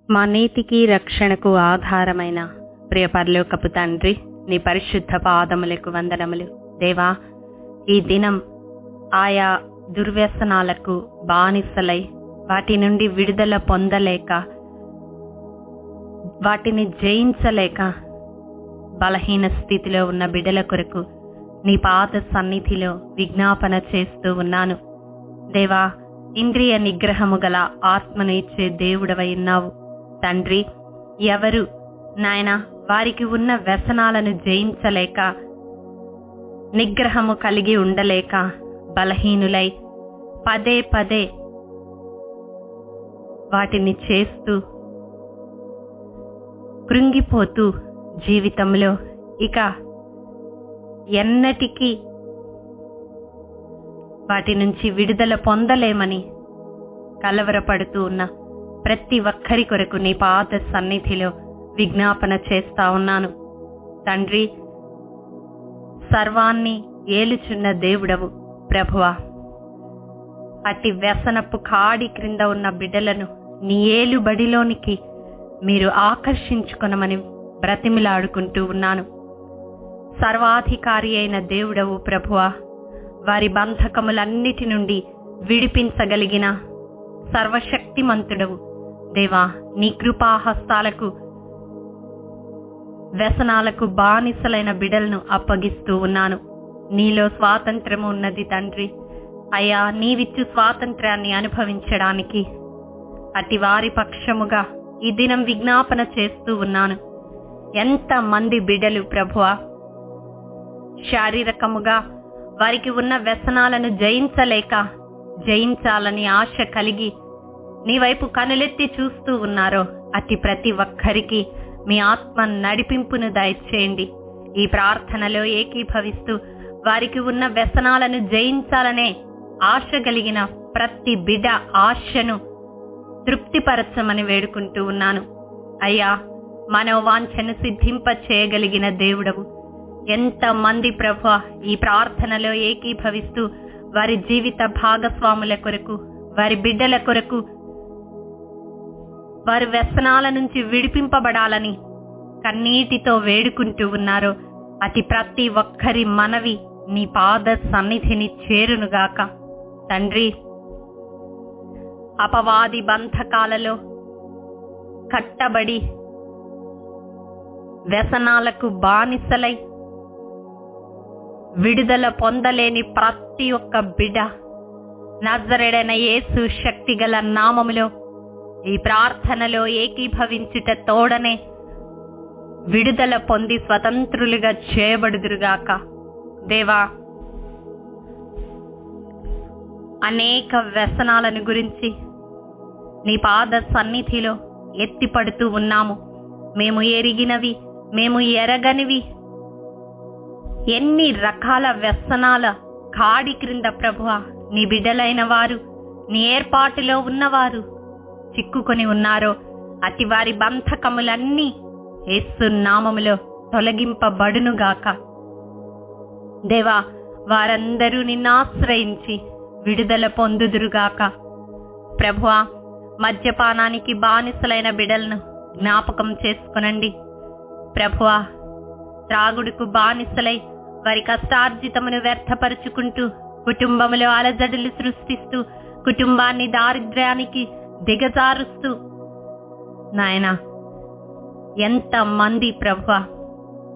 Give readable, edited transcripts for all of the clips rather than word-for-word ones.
మా నీతికి రక్షణకు ఆధారమైన ప్రియ పరలోకపు తండ్రి, నీ పరిశుద్ధ పాదములకు వందనములు. దేవా, ఈ దినం ఆయా దుర్వ్యసనాలకు బానిసలై వాటి నుండి విడుదల పొందలేక, వాటిని జయించలేక బలహీన స్థితిలో ఉన్న బిడ్డల కొరకు నీ పాద సన్నిధిలో విజ్ఞాపన చేస్తూ ఉన్నాను. దేవా, ఇంద్రియ నిగ్రహము గల ఆత్మను ఇచ్చే దేవుడవై ఉన్నావు తండ్రి. ఎవరు నాయన వారికి ఉన్న వ్యసనాలను జయించలేక, నిగ్రహము కలిగి ఉండలేక బలహీనులై పదే పదే వాటిని చేస్తూ కృంగిపోతూ జీవితంలో ఇక ఎన్నటికీ వాటి నుంచి విడుదల పొందలేమని కలవరపడుతూ ఉన్న ప్రతి ఒక్కరి కొరకు నీ పాద సన్నిధిలో విజ్ఞాపన చేస్తా ఉన్నాను తండ్రి. సర్వాన్ని ఏలుచున్న దేవుడవు ప్రభువా, అట్టి వ్యసనపు కాడి క్రింద ఉన్న బిడ్డలను నీ ఏలుబడిలోనికి మీరు ఆకర్షించుకొనమని బ్రతిమిలాడుకుంటూ ఉన్నాను. సర్వాధికారి అయిన దేవుడవు ప్రభువా, వారి బంధకములన్నిటి నుండి విడిపించగలిగిన సర్వశక్తిమంతుడవు దేవా, నీ కృపాహస్తాలకు వ్యసనాలకు బానిసలైన బిడ్డలను అప్పగిస్తూ ఉన్నాను. నీలో స్వాతంత్రము ఉన్నది తండ్రి. అయ్యా, నీవిచ్చు స్వాతంత్రాన్ని అనుభవించడానికి అట్టి వారి పక్షముగా ఈ దినం విజ్ఞాపన చేస్తూ ఉన్నాను. ఎంతమంది బిడ్డలు ప్రభువా శారీరకముగా వారికి ఉన్న వ్యసనాలను జయించలేక, జయించాలని ఆశ కలిగి నీ వైపు కనులెత్తి చూస్తూ ఉన్నారో అతి ప్రతి ఒక్కరికి మీ ఆత్మ నడిపింపును దయచేయండి. ఈ ప్రార్థనలో ఏకీభవిస్తూ వారికి ఉన్న వ్యసనాలను జయించాలనే ఆశ కలిగిన ప్రతి బిడ్డ ఆశను తృప్తిపరచమని వేడుకుంటూ ఉన్నాను. అయ్యా, మనోవాంఛను సిద్ధింప చేయగలిగిన దేవుడవు. ఎంతమంది ప్రభువా ఈ ప్రార్థనలో ఏకీభవిస్తూ వారి జీవిత భాగస్వాముల కొరకు, వారి బిడ్డల కొరకు, వారి వ్యసనాల నుంచి విడిపింపబడాలని కన్నీటితో వేడుకుంటూ ఉన్నారో అతి ప్రతి ఒక్కరి మనవి నీ పాద సన్నిధిని చేరునుగాక తండ్రి. అపవాది బంధకాలలో కట్టబడి వ్యసనాలకు బానిసలై విడుదల పొందలేని ప్రతి ఒక్క బిడ్డ నజరేయుడైన యేసు శక్తిగల నామములో ఈ ప్రార్థనలో ఏకీభవించుట తోడనే విడుదల పొంది స్వతంత్రులుగా చేయబడుదురుగాక దేవా. అనేక వ్యసనాలను గురించి నీ పాద సన్నిధిలో ఎత్తిపడుతూ ఉన్నాము. మేము ఎరిగినవి, మేము ఎరగనివి ఎన్ని రకాల వ్యసనాల కాడి క్రింద ప్రభువా నీ బిడ్డలైన వారు, నీ ఏర్పాటులో ఉన్నవారు చిక్కుకొని ఉన్నారో అతి వారి బంధకములన్నీ యేసు నామములో తొలగింపబడునుగాక దేవా. వారందరూ నిన్ను ఆశ్రయించి విడుదల పొందుదురుగాక ప్రభువా. మద్యపానానికి బానిసలైన బిడ్డలను జ్ఞాపకం చేసుకొనండి ప్రభువా. త్రాగుడుకు బానిసలై వారి కష్టార్జితమును వ్యర్థపరుచుకుంటూ కుటుంబములో అలజడులు సృష్టిస్తూ కుటుంబాన్ని దారిద్ర్యానికి దిగజారుస్తూ నాయనా ఎంతమంది ప్రభువా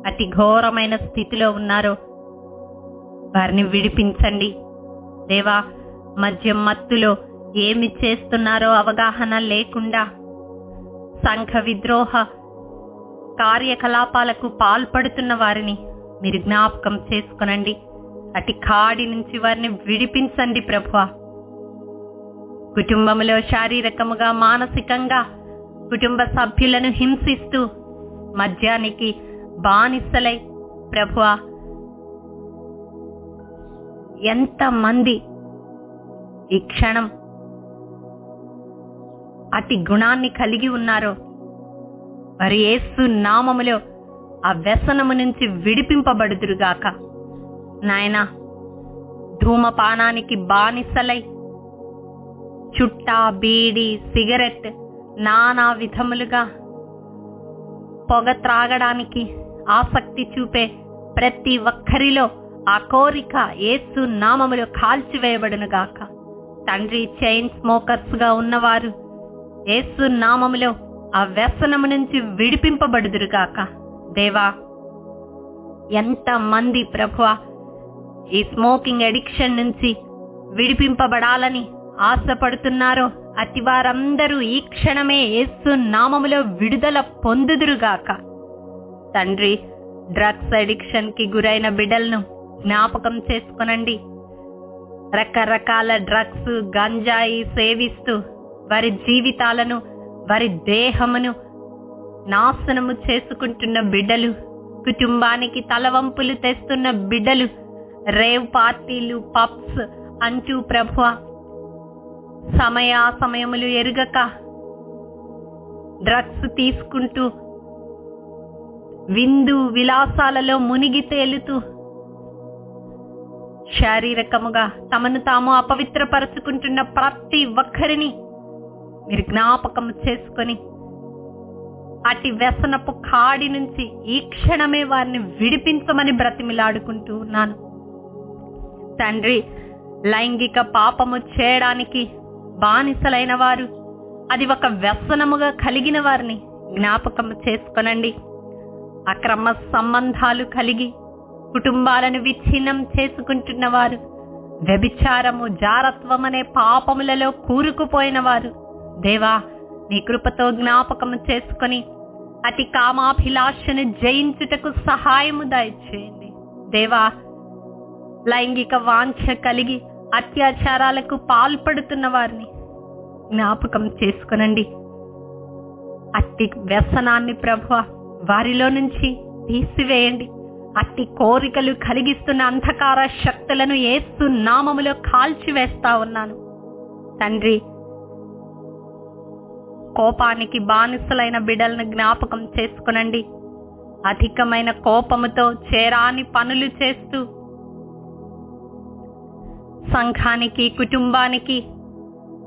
అతి ఘోరమైన స్థితిలో ఉన్నారో వారిని విడిపించండి దేవా. మద్యం మత్తులో ఏమి చేస్తున్నారో అవగాహన లేకుండా సంఘ విద్రోహ కార్యకలాపాలకు పాల్పడుతున్న వారిని మీరు జ్ఞాపకం చేసుకొనండి. అటి కాడి నుంచి వారిని విడిపించండి ప్రభువా. కుటుంబంలో శారీరకముగా, మానసికంగా కుటుంబ సభ్యులను హింసిస్తూ మద్యానికి బానిసలై ప్రభువా ఎంతమంది ఈ క్షణం అతి గుణాన్ని కలిగి ఉన్నారో వారి యేసు నామములో ఆ వ్యసనము నుంచి విడిపింపబడుదురుగాక నాయనా. ధూమపానానికి బానిసలై చుట్టా, బీడి, సిగరెట్ నానా విధములుగా పొగ త్రాగడానికి ఆసక్తి చూపే ప్రతి ఒక్కరిలో ఆ కోరిక యేసు నామములో కాల్చివేయబడును గాక. తండ్రి, చైన్ స్మోకర్స్ గా ఉన్నవారు యేసు నామములో ఆ వ్యసనము నుంచి విడిపింపబడుదురు గాక. దేవా, ఎంతమంది ప్రభువా ఈ స్మోకింగ్ అడిక్షన్ నుంచి విడిపింపబడాలని ఆశపడుతున్నారో అతి వారందరూ ఈ క్షణమే యేసు నామములో విడుదల పొందుదురుగాక. తండ్రి, డ్రగ్స్ అడిక్షన్ కి గురైన బిడ్డలను జ్ఞాపకం చేసుకొనండి. రకరకాల డ్రగ్స్, గంజాయి సేవిస్తూ వారి జీవితాలను, వారి దేహమును నాశనము చేసుకుంటున్న బిడ్డలు, కుటుంబానికి తలవంపులు తెస్తున్న బిడ్డలు, రేవ్ పార్టీలు, పబ్స్ అంటూ ప్రభువా సమయములు ఎరుగక డ్రగ్స్ తీసుకుంటూ విందు విలాసాలలో మునిగి తేలుతూ శారీరకముగా తమను తాము అపవిత్రపరుచుకుంటున్న ప్రతి ఒక్కరిని మీరు జ్ఞాపకం చేసుకొని అటు వ్యసనపు కాడి నుంచి ఈ క్షణమే వారిని విడిపించమని బ్రతిమిలాడుకుంటూ ఉన్నాను. తండ్రి, లైంగిక పాపము చేయడానికి బానిసలైన వారు, అది ఒక వ్యసనముగా కలిగిన వారిని జ్ఞాపకం చేసుకొనండి. అక్రమ సంబంధాలు కలిగి కుటుంబాలను విచ్ఛిన్నం చేసుకుంటున్న వారు, వ్యభిచారము, జారత్వం అనే పాపములలో కూరుకుపోయిన వారు, దేవా నీ కృపతో జ్ఞాపకం చేసుకొని అతి కామాభిలాషను జయించుటకు సహాయము దయచేయండి. దేవా, లైంగిక వాంఛ కలిగి అత్యాచారాలకు పాల్పడుతున్న వారిని జ్ఞాపకం చేసుకొనండి. అట్టి వ్యసనాన్ని ప్రభువా వారిలో నుంచి తీసివేయండి. అట్టి కోరికలు కలిగిస్తున్న అంధకార శక్తులను యేసు నామములో కాల్చివేస్తా ఉన్నాను. తండ్రి, కోపానికి బానిసలైన బిడ్డలను జ్ఞాపకం చేసుకొనండి. అధికమైన కోపముతో చేరాని పనులు చేస్తూ సంఘానికి, కుటుంబానికి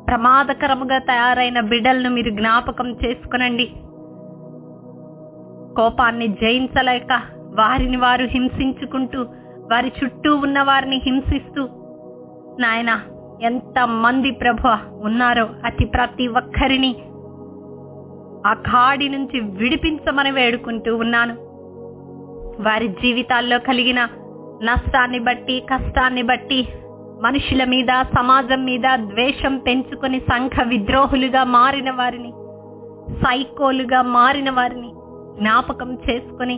ప్రమాదకరముగా తయారైన బిడ్డలను మీరు జ్ఞాపకం చేసుకొనండి. కోపాన్ని జయించలేక వారిని వారు హింసించుకుంటూ, వారి చుట్టూ ఉన్న వారిని హింసిస్తూ, నాయన ఎంతమంది ప్రభువా ఉన్నారో అతి ప్రతి ఒక్కరిని ఆ కాడి నుంచి విడిపించమని వేడుకుంటూ ఉన్నాను. వారి జీవితాల్లో కలిగిన నష్టాన్ని బట్టి, కష్టాన్ని బట్టి మనుషుల మీద, సమాజం మీద ద్వేషం పెంచుకొని సంఘ విద్రోహులుగా మారిన వారిని, సైకోలుగా మారిన వారిని జ్ఞాపకం చేసుకొని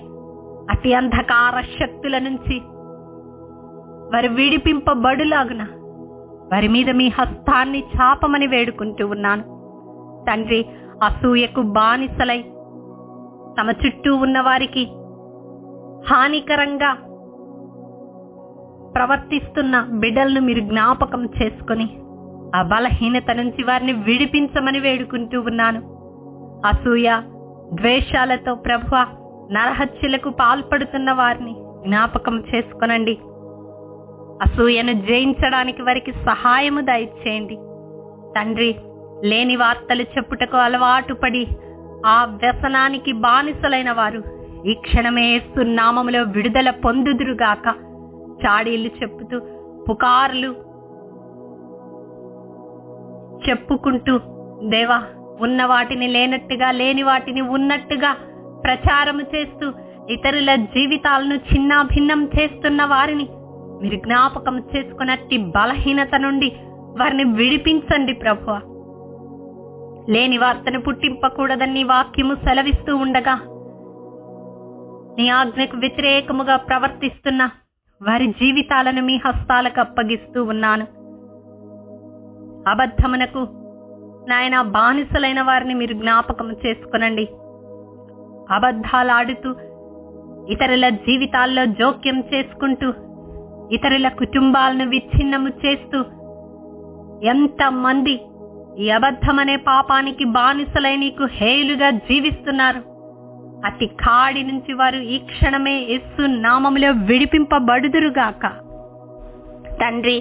అతి అంధకార శక్తుల నుంచి వారు విడిపింపబడులాగున వారి మీద మీ హస్తాన్ని చాపమని వేడుకుంటూ ఉన్నాను. తండ్రి, అసూయకు బానిసలై తమ చుట్టూ ఉన్న వారికి హానికరంగా ప్రవర్తిస్తున్న బిడ్డలను మీరు జ్ఞాపకం చేసుకొని ఆ బలహీనత నుంచి వారిని విడిపించమని వేడుకుంటూ ఉన్నాను. అసూయ, ద్వేషాలతో ప్రభువా నరహత్యలకు పాల్పడుతున్న వారిని జ్ఞాపకం చేసుకొనండి. అసూయను జయించడానికి వారికి సహాయము దయచేయండి. తండ్రి, లేని వార్తలు చెప్పుటకు అలవాటు పడి ఆ వ్యసనానికి బానిసలైన వారు ఈ క్షణమే యేసు నామములో విడుదల పొందుదురుగాక. చాడీలు చెప్పుతూ, పుకార్లు చెప్పుకుంటూ, దేవా ఉన్న వాటిని లేనట్టుగా, లేని వాటిని ఉన్నట్టుగా ప్రచారము చేస్తూ ఇతరుల జీవితాలను చిన్నాభిన్నం చేస్తున్న వారిని మీరు జ్ఞాపకం చేసుకున్నట్టి బలహీనత నుండి వారిని విడిపించండి ప్రభువా. లేని వార్తను పుట్టింపకూడదని వాక్యము సెలవిస్తూ ఉండగా నీ ఆజ్ఞకు వ్యతిరేకముగా ప్రవర్తిస్తున్న వారి జీవితాలను మీ హస్తాలకు అప్పగిస్తూ ఉన్నాను. అబద్ధమునకు నాయన బానిసలైన వారిని మీరు జ్ఞాపకం చేసుకొనండి. అబద్ధాలాడుతూ ఇతరుల జీవితాల్లో జోక్యం చేసుకుంటూ ఇతరుల కుటుంబాలను విచ్ఛిన్నము చేస్తూ ఎంతమంది ఈ అబద్ధమనే పాపానికి బానిసలై నీకు హేయులుగా జీవిస్తున్నారు. అతి కాడి నుంచి వారు ఈ క్షణమే యేసు నామములో విడిపింపబడుదురుగాక. తండ్రి,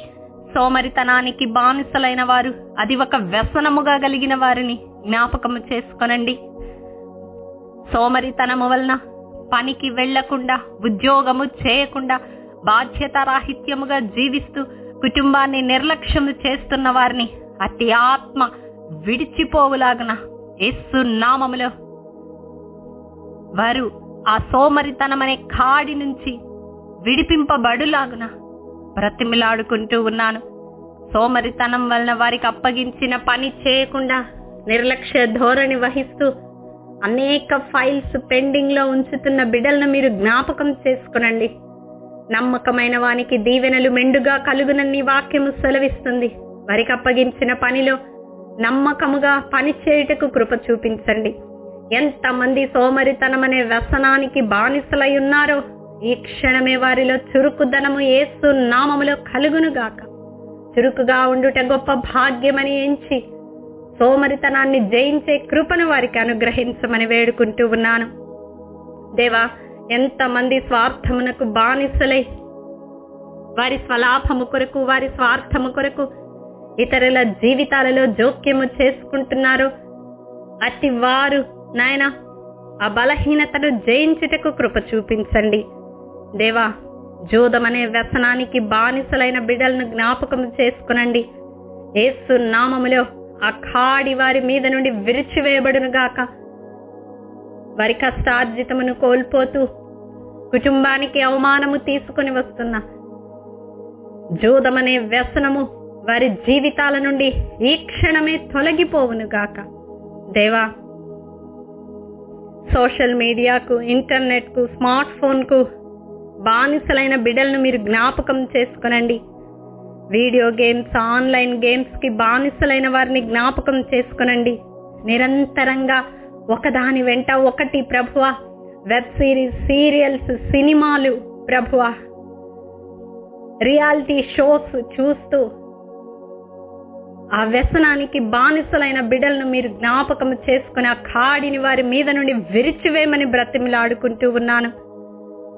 సోమరితనానికి బానిసలైన వారు, అది ఒక వ్యసనముగా కలిగిన వారిని జ్ఞాపకము చేసుకొనండి. సోమరితనము వలన పనికి వెళ్లకుండా, ఉద్యోగము చేయకుండా, బాధ్యతారాహిత్యముగా జీవిస్తూ కుటుంబాన్ని నిర్లక్ష్యము చేస్తున్న వారిని అట్టి ఆత్మ విడిచిపోవులాగున యేసు నామములో వారు ఆ సోమరితనమనే కాడి నుంచి విడిపింపబడులాగున బ్రతిమిలాడుకుంటూ ఉన్నాను. సోమరితనం వలన వారికి అప్పగించిన పని చేయకుండా నిర్లక్ష్య ధోరణి వహిస్తూ అనేక ఫైల్స్ పెండింగ్ లో ఉంచుతున్న బిడ్డలను మీరు జ్ఞాపకం చేసుకునండి. నమ్మకమైన వానికి దీవెనలు మెండుగా కలుగునని వాక్యము సెలవిస్తుంది. వారికి అప్పగించిన పనిలో నమ్మకముగా పని చేయుటకు కృప చూపించండి. ఎంతమంది సోమరితనం అనే వ్యసనానికి బానిసలై ఉన్నారో ఈ క్షణమే వారిలో చురుకుదనము యేసు నామములో కలుగునుగాక. చురుకుగా ఉండుట గొప్ప భాగ్యమని ఎంచి సోమరితనాన్ని జయించే కృపను వారికి అనుగ్రహించమని వేడుకుంటూ ఉన్నాను. దేవా, ఎంతమంది స్వార్థమునకు బానిసలై వారి స్వలాభము కొరకు, వారి స్వార్థము కొరకు ఇతరుల జీవితాలలో జోక్యము చేసుకుంటున్నారు. అట్టి వారు నాయన ఆ బలహీనతను జయించుటకు కృప చూపించండి. దేవా, జూదమనే వ్యసనానికి బానిసలైన బిడ్డలను జ్ఞాపకం చేసుకునండి. యేసు నామములో ఆ కాడి వారి మీద నుండి విరిచివేయబడునుగాక. వారి కష్టార్జితమును కోల్పోతూ కుటుంబానికి అవమానము తీసుకుని వస్తున్న జూదమనే వ్యసనము వారి జీవితాల నుండి ఈ క్షణమే తొలగిపోవునుగాక. దేవా, సోషల్ మీడియాకు, ఇంటర్నెట్కు, స్మార్ట్ ఫోన్కు బానిసలైన బిడ్డలను మీరు జ్ఞాపకం చేసుకునండి. వీడియో గేమ్స్, ఆన్లైన్ గేమ్స్కి బానిసలైన వారిని జ్ఞాపకం చేసుకునండి. నిరంతరంగా ఒకదాని వెంట ఒకటి ప్రభువా, వెబ్ సిరీస్, సీరియల్స్, సినిమాలు ప్రభువా, రియాలిటీ షోస్ చూస్తూ ఆ వ్యసనానికి బానిసలైన బిడ్డలను మీరు జ్ఞాపకం చేసుకుని ఆ కాడిని వారి మీద నుండి విరిచివేయమని బ్రతిమిలాడుకుంటూ ఉన్నాను.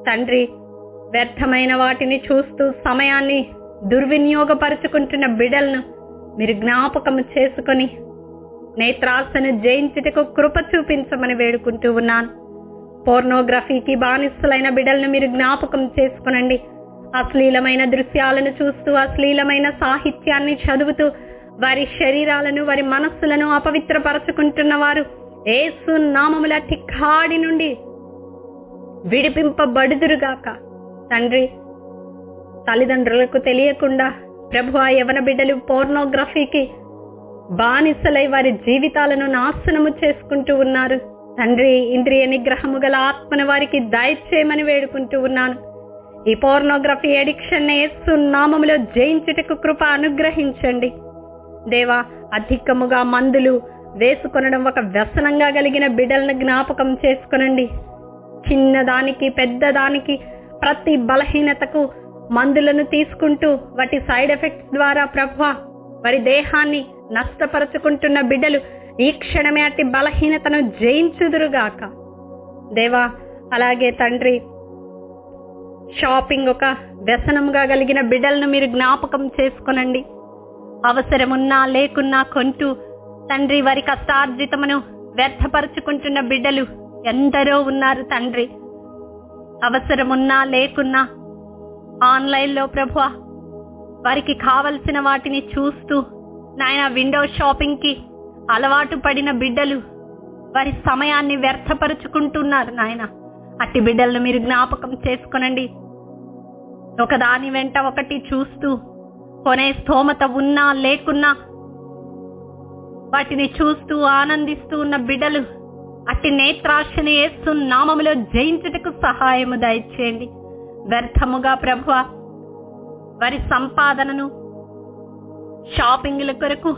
తండ్రి, వ్యర్థమైన వాటిని చూస్తూ సమయాన్ని దుర్వినియోగపరుచుకుంటున్న బిడ్డలను మీరు జ్ఞాపకం చేసుకొని నేత్రాసను జయించుటకు కృప చూపించమని వేడుకుంటూ ఉన్నాను. పోర్నోగ్రఫీకి బానిసలైన బిడ్డలను మీరు జ్ఞాపకం చేసుకునండి. అశ్లీలమైన దృశ్యాలను చూస్తూ, అశ్లీలమైన సాహిత్యాన్ని చదువుతూ వారి శరీరాలను, వారి మనస్సులను అపవిత్రపరచుకుంటున్న వారు యేసు నామముల కాడి నుండి విడిపింపబడుదురుగాక. తండ్రి, తల్లిదండ్రులకు తెలియకుండా ప్రభువా, యవన బిడ్డలు పోర్నోగ్రఫీకి బానిసలై వారి జీవితాలను నాశనము చేసుకుంటూ ఉన్నారు. తండ్రి, ఇంద్రియ నిగ్రహము గల ఆత్మను వారికి దయచేయమని వేడుకుంటూ ఉన్నాను. ఈ పోర్నోగ్రఫీ అడిక్షన్ యేసు నామములో జయించుటకు కృప అనుగ్రహించండి. దేవా, అధికముగా మందులు వేసుకొనడం ఒక వ్యసనంగా కలిగిన బిడ్డలను జ్ఞాపకం చేసుకునండి. చిన్నదానికి, పెద్దదానికి, ప్రతి బలహీనతకు మందులను తీసుకుంటూ వాటి సైడ్ ఎఫెక్ట్స్ ద్వారా ప్రభువా వారి దేహాన్ని నష్టపరుచుకుంటున్న బిడ్డలు ఈ క్షణమే అట్టి బలహీనతను జయించుదురుగాక. దేవా, అలాగే తండ్రి, షాపింగ్ ఒక వ్యసనంగా కలిగిన బిడ్డలను మీరు జ్ఞాపకం చేసుకునండి. అవసరమున్నా లేకున్నా కొంటూ తండ్రి వారి కష్టార్జితమును వ్యర్థపరుచుకుంటున్న బిడ్డలు ఎందరో ఉన్నారు. తండ్రి, అవసరమున్నా లేకున్నా ఆన్లైన్లో ప్రభువా వారికి కావలసిన వాటిని చూస్తూ నాయన విండో షాపింగ్కి అలవాటు పడిన బిడ్డలు వారి సమయాన్ని వ్యర్థపరుచుకుంటున్నారు. నాయన, అట్టి బిడ్డలను మీరు జ్ఞాపకం చేసుకునండి. ఒకదాని వెంట ఒకటి చూస్తూ కొనే స్థోమత ఉన్నా లేకున్నా వాటిని చూస్తూ ఆనందిస్తూ ఉన్న బిడ్డలు అట్టి నేత్రాశని యేసు నామములో జయించుటకు సహాయము దయచేయండి. వ్యర్థముగా ప్రభువా వారి సంపాదనను షాపింగ్ల కొరకు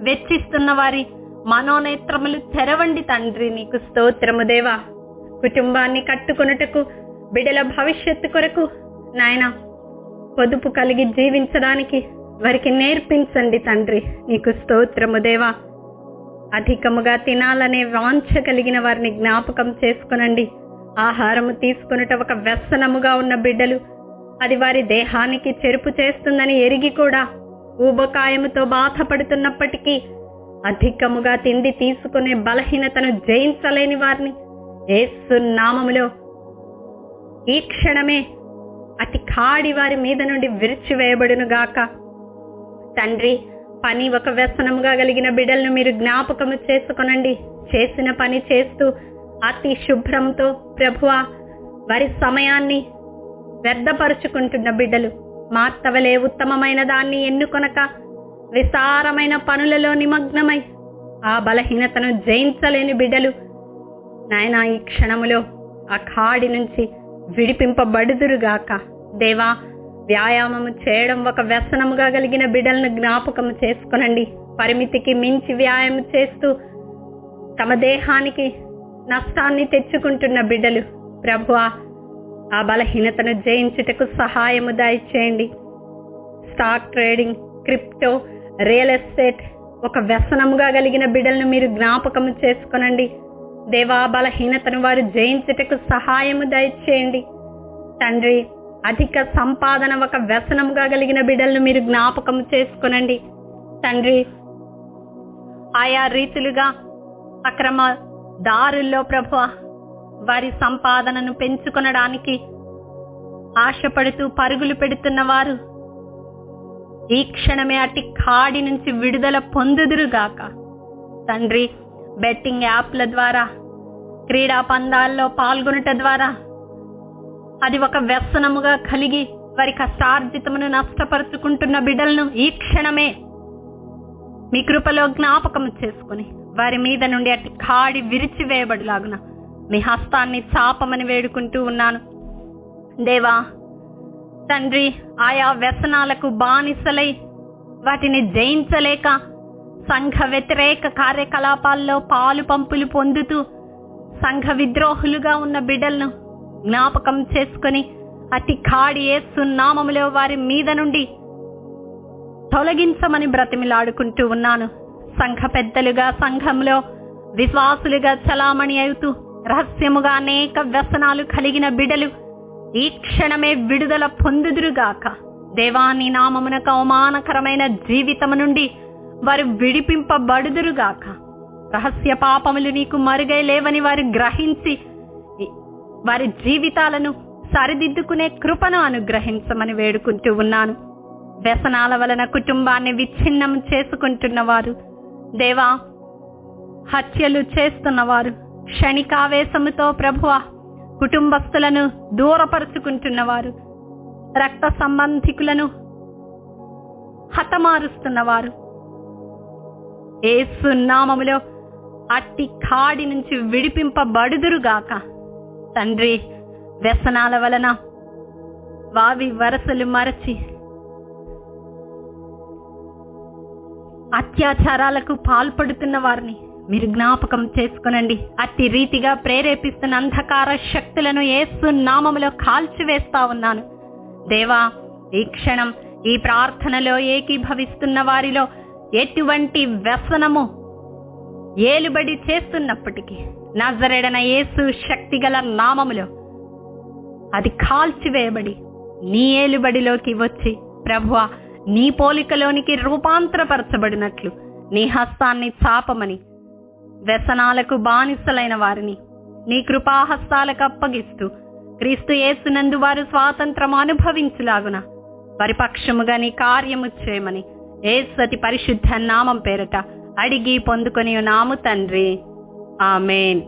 వెచ్చిస్తున్న వారి మనోనేత్రములు తెరవండి. తండ్రి, నీకు స్తోత్రము. దేవా, కుటుంబాన్ని కట్టుకొనుటకు, బిడ్డల భవిష్యత్తు కొరకు నాయన పొదుపు కలిగి జీవించడానికి వారికి నేర్పించండి. తండ్రి, నీకు స్తోత్రము. దేవా, అధికముగా తినాలనే వాంఛ కలిగిన వారిని జ్ఞాపకం చేసుకునండి. ఆహారము తీసుకొనుట ఒక వ్యసనముగా ఉన్న బిడ్డలు అది వారి దేహానికి చెరుపు చేస్తుందని ఎరిగి కూడా ఊబకాయముతో బాధపడుతున్నప్పటికీ అధికముగా తిండి తీసుకునే బలహీనతను జయించలేని వారిని యేసు నామములో ఈ క్షణమే అతి కాడి వారి మీద నుండి విరిచివేయబడును గాక. తండ్రి, పని ఒక వ్యసనముగా కలిగిన బిడ్డలను మీరు జ్ఞాపకము చేసుకొనండి. చేసిన పని చేస్తూ అతి శుభ్రంతో ప్రభువా వారి సమయాన్ని వ్యర్థపరుచుకుంటున్న బిడ్డలు, మార్తవలే ఉత్తమమైన దాన్ని ఎన్నుకొనక విస్తారమైన పనులలో నిమగ్నమై ఆ బలహీనతను జయించలేని బిడ్డలు నాయనా ఈ క్షణములో ఆ కాడి నుంచి విడిపింపబడుదురుగాక. దేవా, వ్యాయామము చేయడం ఒక వ్యసనముగా కలిగిన బిడ్డలను జ్ఞాపకము చేసుకొనండి. పరిమితికి మించి వ్యాయామం చేస్తూ తమ దేహానికి నష్టాన్ని తెచ్చుకుంటున్న బిడ్డలు ప్రభువా ఆ బలహీనతను జయించుటకు సహాయము దయచేయండి. Stock trading, crypto, real estate ఒక వ్యసనముగా కలిగిన బిడ్డలను మీరు జ్ఞాపకము చేసుకొనండి. దేవా, బలహీనతను వారు జయించుటకు సహాయము దయచేయండి. తండ్రి, అధిక సంపాదన ఒక వ్యసనముగా కలిగిన బిడ్డలను మీరు జ్ఞాపకము చేసుకొనండి. తండ్రి, ఆయా రీతులుగా అక్రమ దారుల్లో ప్రభువా వారి సంపాదనను పెంచుకొనడానికి ఆశపడుతూ పరుగులు పెడుతున్న వారు ఈ క్షణమే అట్టి కాడి నుంచి విడుదల పొందుదురుగాక. తండ్రి, బెట్టింగ్ యాప్ల ద్వారా, క్రీడా పందాల్లో పాల్గొనుట ద్వారా అది ఒక వ్యసనముగా కలిగి వారి కష్టార్జితమును నష్టపరుచుకుంటున్న బిడ్డలను ఈ క్షణమే మీ కృపలో జ్ఞాపకము చేసుకుని వారి మీద నుండి అట్టి కాడి విరిచివేయబడిలాగున మీ హస్తాన్ని చాపమని వేడుకుంటూ ఉన్నాను. దేవా తండ్రి, ఆయా వ్యసనాలకు బానిసలై వాటిని జయించలేక సంఘ వ్యతిరేక కార్యకలాపాల్లో పాలు పంపులు పొందుతూ సంఘ విద్రోహులుగా ఉన్న బిడ్డలను జ్ఞాపకం చేసుకుని అతి కాడి యేసు నామములో వారి మీద నుండి తొలగించమని బ్రతిమిలాడుకుంటూ ఉన్నాను. సంఘ పెద్దలుగా, సంఘంలో విశ్వాసులుగా చలామణి అవుతూ రహస్యముగా అనేక వ్యసనాలు కలిగిన బిడ్డలు ఈ క్షణమే విడుదల పొందుదురుగాక. దేవాని నామమునకు అవమానకరమైన జీవితము నుండి వారు విడిపింపబడుదురుగాక. రహస్య పాపములు నీకు మరుగై లేవని వారు గ్రహించి వారి జీవితాలను సరిదిద్దుకునే కృపను అనుగ్రహించమని వేడుకుంటూ ఉన్నాను. వ్యసనాల వలన కుటుంబాన్ని విచ్ఛిన్నం చేసుకుంటున్నవారు, దేవా హత్యలు చేస్తున్నవారు, క్షణికావేశముతో ప్రభువా కుటుంబస్తులను దూరపరుచుకుంటున్నవారు, రక్త సంబంధికులను హతమారుస్తున్నవారు యేసు నామములో అట్టి కాడి నుంచి విడిపింపబడుదురుగాక. తండ్రి, వ్యసనాల వలన వావి వరసలు మరచి అత్యాచారాలకు పాల్పడుతున్న వారిని మీరు జ్ఞాపకం చేసుకునండి. అట్టి రీతిగా ప్రేరేపిస్తున్న అంధకార శక్తులను యేసు నామములో కాల్చివేస్తా ఉన్నాను. దేవా, ఈ క్షణం ఈ ప్రార్థనలో ఏకీభవిస్తున్న వారిలో ఎటువంటి వ్యసనము ఏలుబడి చేస్తున్నప్పటికీ నజరేడన యేసు శక్తిగల నామములో అది కాల్చివేయబడి నీ ఏలుబడిలోకి వచ్చి ప్రభువా నీ పోలికలోనికి రూపాంతరపరచబడినట్లు నీ హస్తాన్ని చాపమని వ్యసనాలకు బానిసలైన వారిని నీ కృపాహస్తాలకు అప్పగిస్తూ క్రీస్తు యేసునందు వారు స్వాతంత్రం అనుభవించులాగున వారి పక్షముగా నీ కార్యము చేయమని యేసు అతి పరిశుద్ధ నామం పేరట అడిగి పొందుకొని ఉన్నాము తండ్రి. ఆమేన్.